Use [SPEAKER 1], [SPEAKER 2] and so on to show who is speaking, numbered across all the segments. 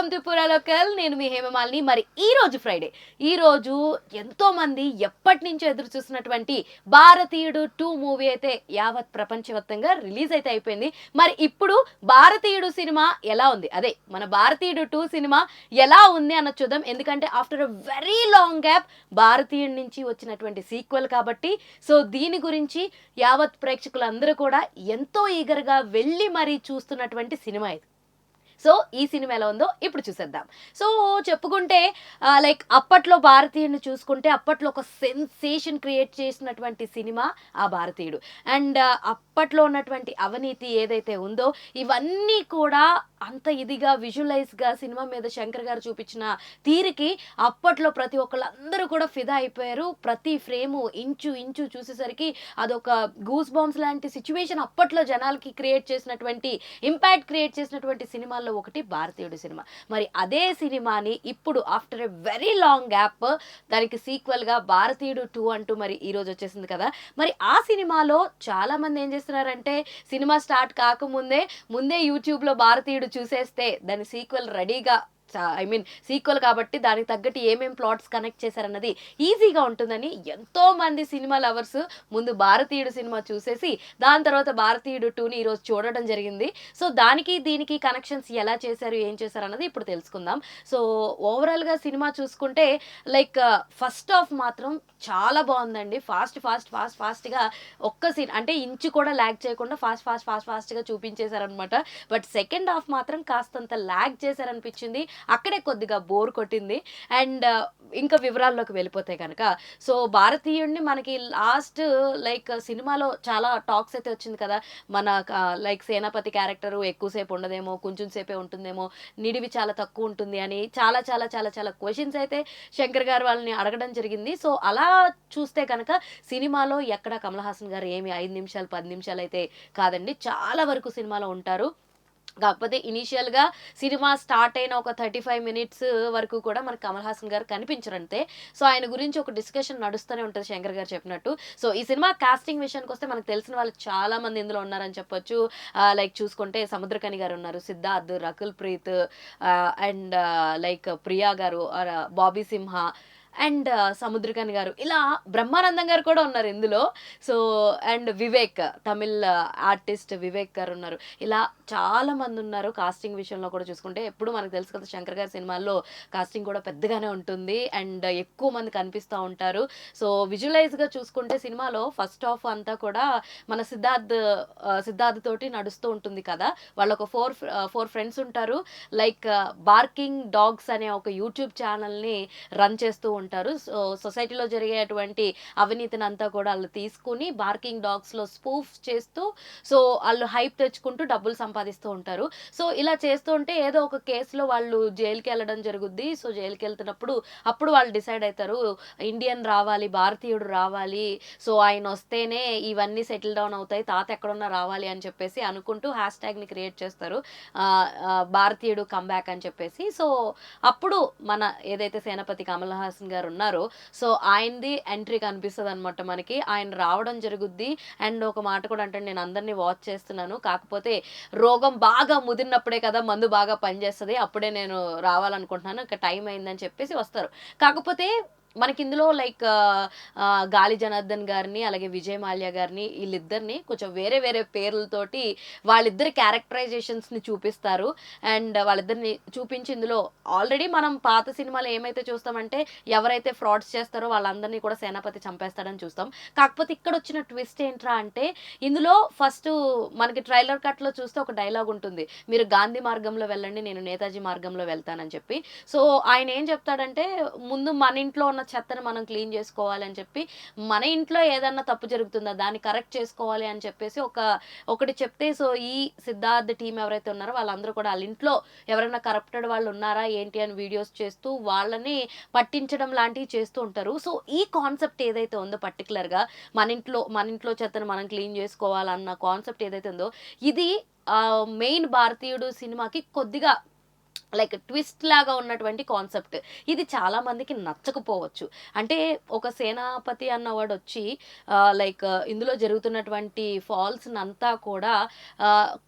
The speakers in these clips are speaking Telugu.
[SPEAKER 1] వెల్కమ్ టు పురా లోకల్. నేను మీ హేమమాలిని. మరి ఈ రోజు ఫ్రైడే, ఈ రోజు ఎంతో మంది ఎప్పటి నుంచో ఎదురు చూస్తున్నటువంటి భారతీయుడు 2 మూవీ అయితే యావత్ ప్రపంచవ్యాప్తంగా రిలీజ్ అయితే అయిపోయింది. మరి ఇప్పుడు భారతీయుడు సినిమా ఎలా ఉంది, అదే మన భారతీయుడు 2 సినిమా ఎలా ఉంది అన్న చూద్దాం. ఎందుకంటే after a very long gap భారతీయుడి నుంచి వచ్చినటువంటి సీక్వెల్ కాబట్టి, సో దీని గురించి యావత్ ప్రేక్షకులందరూ కూడా ఎంతో ఈగర్గా వెళ్ళి మరీ చూస్తున్నటువంటి సినిమా ఇది. సో ఈ సినిమా ఎలా ఉందో ఇప్పుడు చూసేద్దాం. సో చెప్పుకుంటే లైక్ అప్పట్లో భారతీయుడిని చూసుకుంటే అప్పట్లో ఒక సెన్సేషన్ క్రియేట్ చేసినటువంటి సినిమా ఆ భారతీయుడు. అండ్ అప్పట్లో ఉన్నటువంటి అవినీతి ఏదైతే ఉందో ఇవన్నీ కూడా అంత ఇదిగా విజువలైజ్గా సినిమా మీద శంకర్ గారు చూపించిన తీరికి అప్పట్లో ప్రతి ఒక్కళ్ళందరూ కూడా ఫిదా అయిపోయారు. ప్రతి ఫ్రేము ఇంచు ఇంచు చూసేసరికి అదొక గూస్ బాంబ్స్ లాంటి సిచ్యువేషన్ అప్పట్లో జనాలకి క్రియేట్ చేసినటువంటి ఇంపాక్ట్ క్రియేట్ చేసినటువంటి సినిమాల్లో ఒకటి భారతీయుడు సినిమా. మరి అదే సినిమాని ఇప్పుడు after a very long gap దానికి సీక్వెల్ గా భారతీయుడు 2 అంటూ మరి ఈ రోజు వచ్చేసింది కదా. మరి ఆ సినిమాలో చాలా మంది ఏం చేస్తున్నారంటే సినిమా స్టార్ట్ కాకముందే యూట్యూబ్ లో భారతీయుడు చూసేస్తే దాని సీక్వెల్ రెడీగా, ఐ మీన్ సీక్వెల్ కాబట్టి దానికి తగ్గట్టు ఏమేం ప్లాట్స్ కనెక్ట్ చేశారన్నది ఈజీగా ఉంటుందని ఎంతో మంది సినిమా లవర్స్ ముందు భారతీయుడు సినిమా చూసేసి దాని తర్వాత భారతీయుడు 2ని ఈరోజు చూడడం జరిగింది. సో దానికి దీనికి కనెక్షన్స్ ఎలా చేశారు, ఏం చేశారు అన్నది ఇప్పుడు తెలుసుకుందాం. సో ఓవరాల్గా సినిమా చూసుకుంటే లైక్ ఫస్ట్ హాఫ్ మాత్రం చాలా బాగుందండి. ఫాస్ట్గా ఒక్క సీన్ అంటే ఇంచు కూడా ల్యాగ్ చేయకుండా ఫాస్ట్గా చూపించేశారనమాట. బట్ సెకండ్ హాఫ్ మాత్రం కాస్తంత ల్యాగ్ చేశారనిపించింది. అక్కడే కొద్దిగా బోర్ కొట్టింది. అండ్ ఇంకా వివరాల్లోకి వెళ్ళిపోతే కనుక సో భారతీయుడిని మనకి లాస్ట్ లైక్ సినిమాలో చాలా టాక్స్ అయితే వచ్చింది కదా, మన లైక్ సేనాపతి క్యారెక్టర్ ఎక్కువసేపు ఉండదేమో, కొంచెం సేపే ఉంటుందేమో, నిడివి చాలా తక్కువ ఉంటుంది అని చాలా చాలా చాలా చాలా క్వశ్చన్స్ అయితే శంకర్ గారు వాళ్ళని అడగడం జరిగింది. సో అలా చూస్తే కనుక సినిమాలో ఎక్కడ కమల్ హాసన్ గారు ఏమి 5 నిమిషాలు 10 నిమిషాలు అయితే కాదండి, చాలా వరకు సినిమాలో ఉంటారు. కాకపోతే ఇనీషియల్గా సినిమా స్టార్ట్ అయిన ఒక 35 మినిట్స్ వరకు కూడా మనకు కమల్ హాసన్ గారు కనిపించరంతే. సో ఆయన గురించి ఒక డిస్కషన్ నడుస్తూనే ఉంటుంది శంకర్ గారు చెప్పినట్టు. సో ఈ సినిమా కాస్టింగ్ విషయానికి వస్తే మనకు తెలిసిన వాళ్ళు చాలా మంది ఇందులో ఉన్నారని చెప్పొచ్చు. లైక్ చూసుకుంటే సముద్రకని గారు ఉన్నారు, సిద్ధార్థ్, రకుల్ ప్రీత్, అండ్ లైక్ ప్రియా గారు, బాబీ సింహ అండ్ సముద్రకని గారు, ఇలా బ్రహ్మానందం గారు కూడా ఉన్నారు ఇందులో. So and Vivek, Tamil artist Vivek గారు ఉన్నారు. ఇలా చాలా మంది ఉన్నారు. కాస్టింగ్ విషయంలో కూడా చూసుకుంటే ఎప్పుడు మనకు తెలుసు కదా శంకర్ గారి సినిమాల్లో కాస్టింగ్ కూడా పెద్దగానే ఉంటుంది అండ్ ఎక్కువ మంది కనిపిస్తూ ఉంటారు. సో విజువలైజ్గా చూసుకుంటే సినిమాలో ఫస్ట్ హాఫ్ అంతా కూడా మన సిద్ధార్థ్ తోటి నడుస్తూ ఉంటుంది కదా. వాళ్ళు ఒక ఫోర్ ఫ్రెండ్స్ ఉంటారు. లైక్ బార్కింగ్ డాగ్స్ అనే ఒక యూట్యూబ్ ఛానల్ని రన్ చేస్తూ ఉంటారు. సో సొసైటీలో జరిగేటువంటి అవినీతిని అంతా కూడా వాళ్ళు తీసుకుని బార్కింగ్ డాగ్స్ లో స్పూఫ్ చేస్తూ సో వాళ్ళు హైప్ తెచ్చుకుంటూ డబ్బులు సంపాదిస్తూ ఉంటారు. సో ఇలా చేస్తూ ఉంటే ఏదో ఒక కేసులో వాళ్ళు జైలుకి వెళ్ళడం జరుగుద్ది. సో జైలుకి వెళ్తున్నప్పుడు అప్పుడు వాళ్ళు డిసైడ్ అవుతారు ఇండియన్ రావాలి, భారతీయుడు రావాలి, సో ఆయన వస్తేనే ఇవన్నీ సెటిల్ డౌన్ అవుతాయి, తాత ఎక్కడున్నా రావాలి అని చెప్పేసి అనుకుంటూ హ్యాష్ ట్యాగ్ ని క్రియేట్ చేస్తారు, భారతీయుడు కమ్బ్యాక్ అని చెప్పేసి. సో అప్పుడు మన ఏదైతే సేనాపతి కమల్ హాసన్ గారు ఉన్నారో సో ఆయనది ఎంట్రీ కనిపిస్తుంది అనమాట మనకి. ఆయన రావడం జరుగుద్ది అండ్ ఒక మాట కూడా అంటే నేను అందరినీ వాచ్ చేస్తున్నాను, కాకపోతే రోగం బాగా ముదిరినప్పుడే కదా మందు బాగా పనిచేస్తుంది, అప్పుడే నేను రావాలనుకుంటున్నాను, ఇంకా టైం అయిందని చెప్పేసి వస్తారు. కాకపోతే మనకి ఇందులో లైక్ గాలి జనార్దన్ గారిని అలాగే విజయ్ మాల్యా గారిని వీళ్ళిద్దరిని కొంచెం వేరే వేరే పేర్లతోటి వాళ్ళిద్దరి క్యారెక్టరైజేషన్స్ని చూపిస్తారు. అండ్ వాళ్ళిద్దరిని చూపించి ఇందులో ఆల్రెడీ మనం పాత సినిమాలో ఏమైతే చూస్తామంటే ఎవరైతే ఫ్రాడ్స్ చేస్తారో వాళ్ళందరినీ కూడా సేనాపతి చంపేస్తాడని చూస్తాం. కాకపోతే ఇక్కడ వచ్చిన ట్విస్ట్ ఏంట్రా అంటే ఇందులో ఫస్ట్ మనకి ట్రైలర్ కట్లో చూస్తే ఒక డైలాగ్ ఉంటుంది, మీరు గాంధీ మార్గంలో వెళ్ళండి, నేను నేతాజీ మార్గంలో వెళ్తానని చెప్పి. సో ఆయన ఏం చెప్తాడంటే ముందు మన ఇంట్లో ఉన్న చెత్తను మనం క్లీన్ చేసుకోవాలని చెప్పి, మన ఇంట్లో ఏదన్నా తప్పు జరుగుతుందా దాన్ని కరెక్ట్ చేసుకోవాలి అని చెప్పేసి ఒకటి చెప్తే, సో ఈ సిద్ధార్థ్ టీం ఎవరైతే ఉన్నారో వాళ్ళందరూ కూడా వాళ్ళ ఇంట్లో ఎవరైనా కరప్టెడ్ వాళ్ళు ఉన్నారా ఏంటి అని వీడియోస్ చేస్తూ వాళ్ళని పట్టించడం లాంటివి చేస్తూ ఉంటారు. సో ఈ కాన్సెప్ట్ ఏదైతే ఉందో పర్టికులర్గా మన ఇంట్లో చెత్తను మనం క్లీన్ చేసుకోవాలన్న కాన్సెప్ట్ ఏదైతే ఉందో ఇది మెయిన్ భారతీయుడు సినిమాకి కొద్దిగా లైక్ ట్విస్ట్ లాగా ఉన్నటువంటి కాన్సెప్ట్. ఇది చాలా మందికి నచ్చకపోవచ్చు. అంటే ఒక సేనాపతి అన్నవాడు వచ్చి లైక్ ఇందులో జరుగుతున్నటువంటి ఫాల్స్‌నంతా కూడా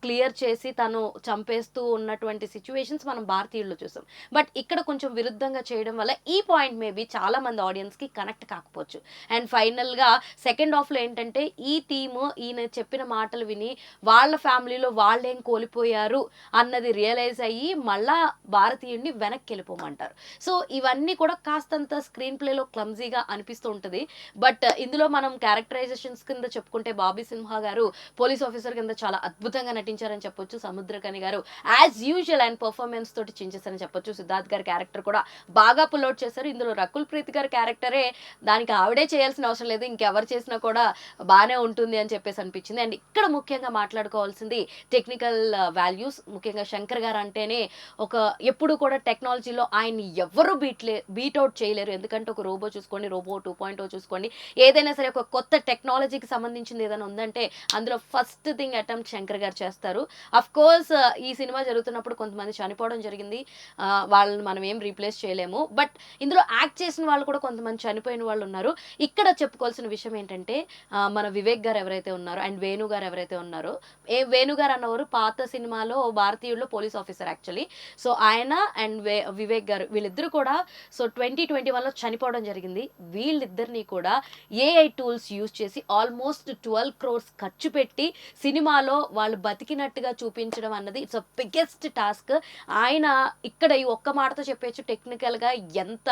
[SPEAKER 1] క్లియర్ చేసి తను చంపేస్తూ ఉన్నటువంటి సిట్యుయేషన్స్ మనం భారతీయుల్లో చూసాం. బట్ ఇక్కడ కొంచెం విరుద్ధంగా చేయడం వల్ల ఈ పాయింట్ మేబీ చాలా మంది ఆడియన్స్‌కి కనెక్ట్ కాకపోవచ్చు. అండ్ ఫైనల్‌గా సెకండ్ హాఫ్‌లో ఏంటంటే ఈ టీము ఈయన చెప్పిన మాటలు విని వాళ్ళ ఫ్యామిలీలో వాళ్ళేం కోల్పోయారు అన్నది రియలైజ్ అయ్యి మళ్ళా భారతీయుడిని వెనక్కి వెళ్ళిపోమంటారు. సో ఇవన్నీ కూడా కాస్తంత స్క్రీన్ ప్లేలో క్లమ్జీగా అనిపిస్తూ ఉంటుంది. బట్ ఇందులో మనం క్యారెక్టరైజేషన్స్ కింద చెప్పుకుంటే బాబీ సింహా గారు పోలీస్ ఆఫీసర్ కింద చాలా అద్భుతంగా నటించారని చెప్పొచ్చు. సముద్రకని గారు యాజ్ యూజువల్ అండ్ పర్ఫార్మెన్స్ తోటి చించేసారని చెప్పొచ్చు. సిద్ధార్థ్ గారి క్యారెక్టర్ కూడా బాగా పుల్ అవుట్ చేశారు. ఇందులో రకుల్ ప్రీత్ గారి క్యారెక్టరే దానికి ఆవిడే చేయాల్సిన అవసరం లేదు, ఇంకెవరు చేసినా కూడా బాగానే ఉంటుంది అని చెప్పేసి అనిపించింది. అండ్ ఇక్కడ ముఖ్యంగా మాట్లాడుకోవాల్సింది టెక్నికల్ వాల్యూస్. ముఖ్యంగా శంకర్ గారు అంటేనే ఒక ఎప్పుడు కూడా టెక్నాలజీలో ఆయన్ని ఎవ్వరూ బీట్ అవుట్ చేయలేరు. ఎందుకంటే ఒక రోబో చూసుకోండి, రోబో 2.0 చూసుకోండి, ఏదైనా సరే ఒక కొత్త టెక్నాలజీకి సంబంధించింది ఏదైనా ఉందంటే అందులో ఫస్ట్ థింగ్ అటెంప్ట్ శంకర్ గారు చేస్తారు. అఫ్ కోర్స్ ఈ సినిమా జరుగుతున్నప్పుడు కొంతమంది చనిపోవడం జరిగింది. వాళ్ళని మనం ఏం రీప్లేస్ చేయలేము. బట్ ఇందులో యాక్ట్ చేసిన వాళ్ళు కూడా కొంతమంది చనిపోయిన వాళ్ళు ఉన్నారు. ఇక్కడ చెప్పుకోవాల్సిన విషయం ఏంటంటే మన వివేక్ గారు ఎవరైతే ఉన్నారో అండ్ వేణు గారు ఎవరైతే ఉన్నారో, వేణు గారు అన్నవారు పాత సినిమాలో భారతీయుల్లో పోలీస్ ఆఫీసర్ యాక్చువల్లీ. సో ఆయన అండ్ వివేక్ గారు వీళ్ళిద్దరూ కూడా సో 2021లో చనిపోవడం జరిగింది. వీళ్ళిద్దరిని కూడా ఏఐ టూల్స్ యూజ్ చేసి ఆల్మోస్ట్ 12 crores ఖర్చు పెట్టి సినిమాలో వాళ్ళు బతికినట్టుగా చూపించడం అన్నది ఇట్స్ అ బిగ్గెస్ట్ టాస్క్. ఆయన ఇక్కడ ఈ ఒక్క మాటతో చెప్పేచ్చు టెక్నికల్గా ఎంత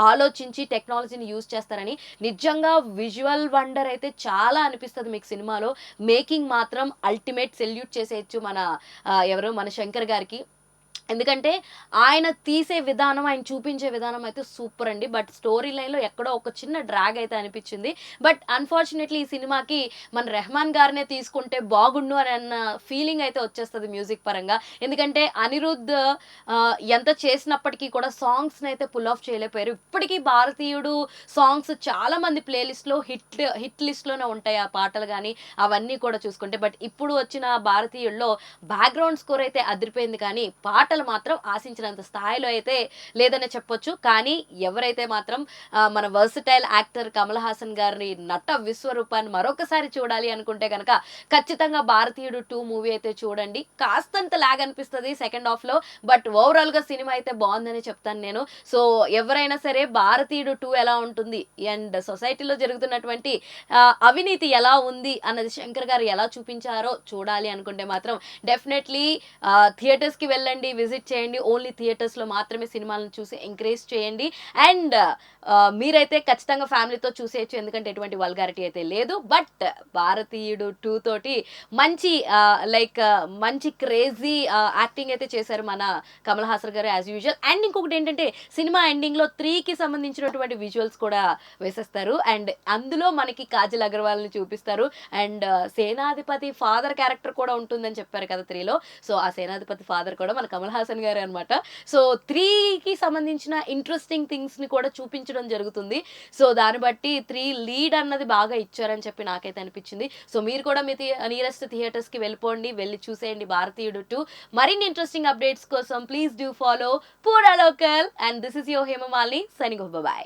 [SPEAKER 1] ఆలోచించి టెక్నాలజీని యూజ్ చేస్తారని. నిజంగా విజువల్ వండర్ అయితే చాలా అనిపిస్తుంది మీకు సినిమాలో. మేకింగ్ మాత్రం అల్టిమేట్ సెల్యూట్ చేసేయచ్చు మన శంకర్ గారికి. ఎందుకంటే ఆయన తీసే విధానం, ఆయన చూపించే విధానం అయితే సూపర్ అండి. బట్ స్టోరీ లైన్లో ఎక్కడో ఒక చిన్న డ్రాగ్ అయితే అనిపించింది. బట్ అన్ఫార్చునేట్లీ ఈ సినిమాకి మన రెహమాన్ గారినే తీసుకుంటే బాగుండు అని అన్న ఫీలింగ్ అయితే వచ్చేస్తుంది మ్యూజిక్ పరంగా. ఎందుకంటే అనిరుద్ధ్ ఎంత చేసినప్పటికీ కూడా సాంగ్స్ని అయితే పుల్ ఆఫ్ చేయలేకపోయారు. ఇప్పటికీ భారతీయుడు సాంగ్స్ చాలా మంది ప్లేలిస్ట్లో హిట్ లిస్ట్లోనే ఉంటాయి ఆ పాటలు కానీ అవన్నీ కూడా చూసుకుంటే. బట్ ఇప్పుడు వచ్చిన భారతీయుల్లో బ్యాక్గ్రౌండ్ స్కోర్ అయితే అదిరిపోయింది, కానీ పాటలు మాత్రం ఆశించినంత స్థాయిలో అయితే లేదనే చెప్పొచ్చు. కానీ ఎవరైతే మాత్రం మన వర్సటైల్ యాక్టర్ కమల్ హాసన్ గారిని నట విశ్వరూపాన్ని మరొకసారి చూడాలి అనుకుంటే కనుక ఖచ్చితంగా భారతీయుడు 2 మూవీ అయితే చూడండి. కాస్తంత లాగ్ అనిపిస్తుంది సెకండ్ హాఫ్లో, బట్ ఓవరాల్గా సినిమా అయితే బాగుందని చెప్తాను నేను. సో ఎవరైనా సరే భారతీయుడు 2 ఎలా ఉంటుంది అండ్ సొసైటీలో జరుగుతున్నటువంటి అవినీతి ఎలా ఉంది అన్నది శంకర్ గారు ఎలా చూపించారో చూడాలి అనుకుంటే మాత్రం డెఫినెట్లీ థియేటర్స్కి వెళ్ళండి, విజిట్ చేయండి. ఓన్లీ థియేటర్స్లో మాత్రమే సినిమాలను చూసి ఎంకరేజ్ చేయండి. అండ్ మీరైతే ఖచ్చితంగా ఫ్యామిలీతో చూసేయచ్చు, ఎందుకంటే ఎటువంటి వల్గారిటీ అయితే లేదు. బట్ భారతీయుడు 2 తోటి మంచి మంచి క్రేజీ యాక్టింగ్ అయితే చేశారు మన కమల్ హాసన్ గారు యాజ్ యూజువల్. అండ్ ఇంకొకటి ఏంటంటే సినిమా ఎండింగ్లో 3కి సంబంధించినటువంటి విజువల్స్ కూడా వేసేస్తారు. అండ్ అందులో మనకి కాజల్ అగర్వాల్ని చూపిస్తారు. అండ్ సేనాధిపతి ఫాదర్ క్యారెక్టర్ కూడా ఉంటుందని చెప్పారు కదా 3లో. సో ఆ సేనాధిపతి ఫాదర్ కూడా మన కమల్ హాసన్ గారే అనమాట. సో 3కి సంబంధించిన ఇంట్రెస్టింగ్ థింగ్స్ని కూడా చూపించడం జరుగుతుంది. సో దాన్ని బట్టి 3 లీడ్ అన్నది బాగా ఇచ్చారని చెప్పి నాకైతే అనిపించింది. సో మీరు కూడా మీ నియరెస్ట్ థియేటర్స్కి వెళ్ళి చూసేయండి భారతీయుడు 2. మరిన్ని ఇంట్రెస్టింగ్ అప్డేట్స్ కోసం please do follow Poora local. And this is your Hemamalini signing off. By.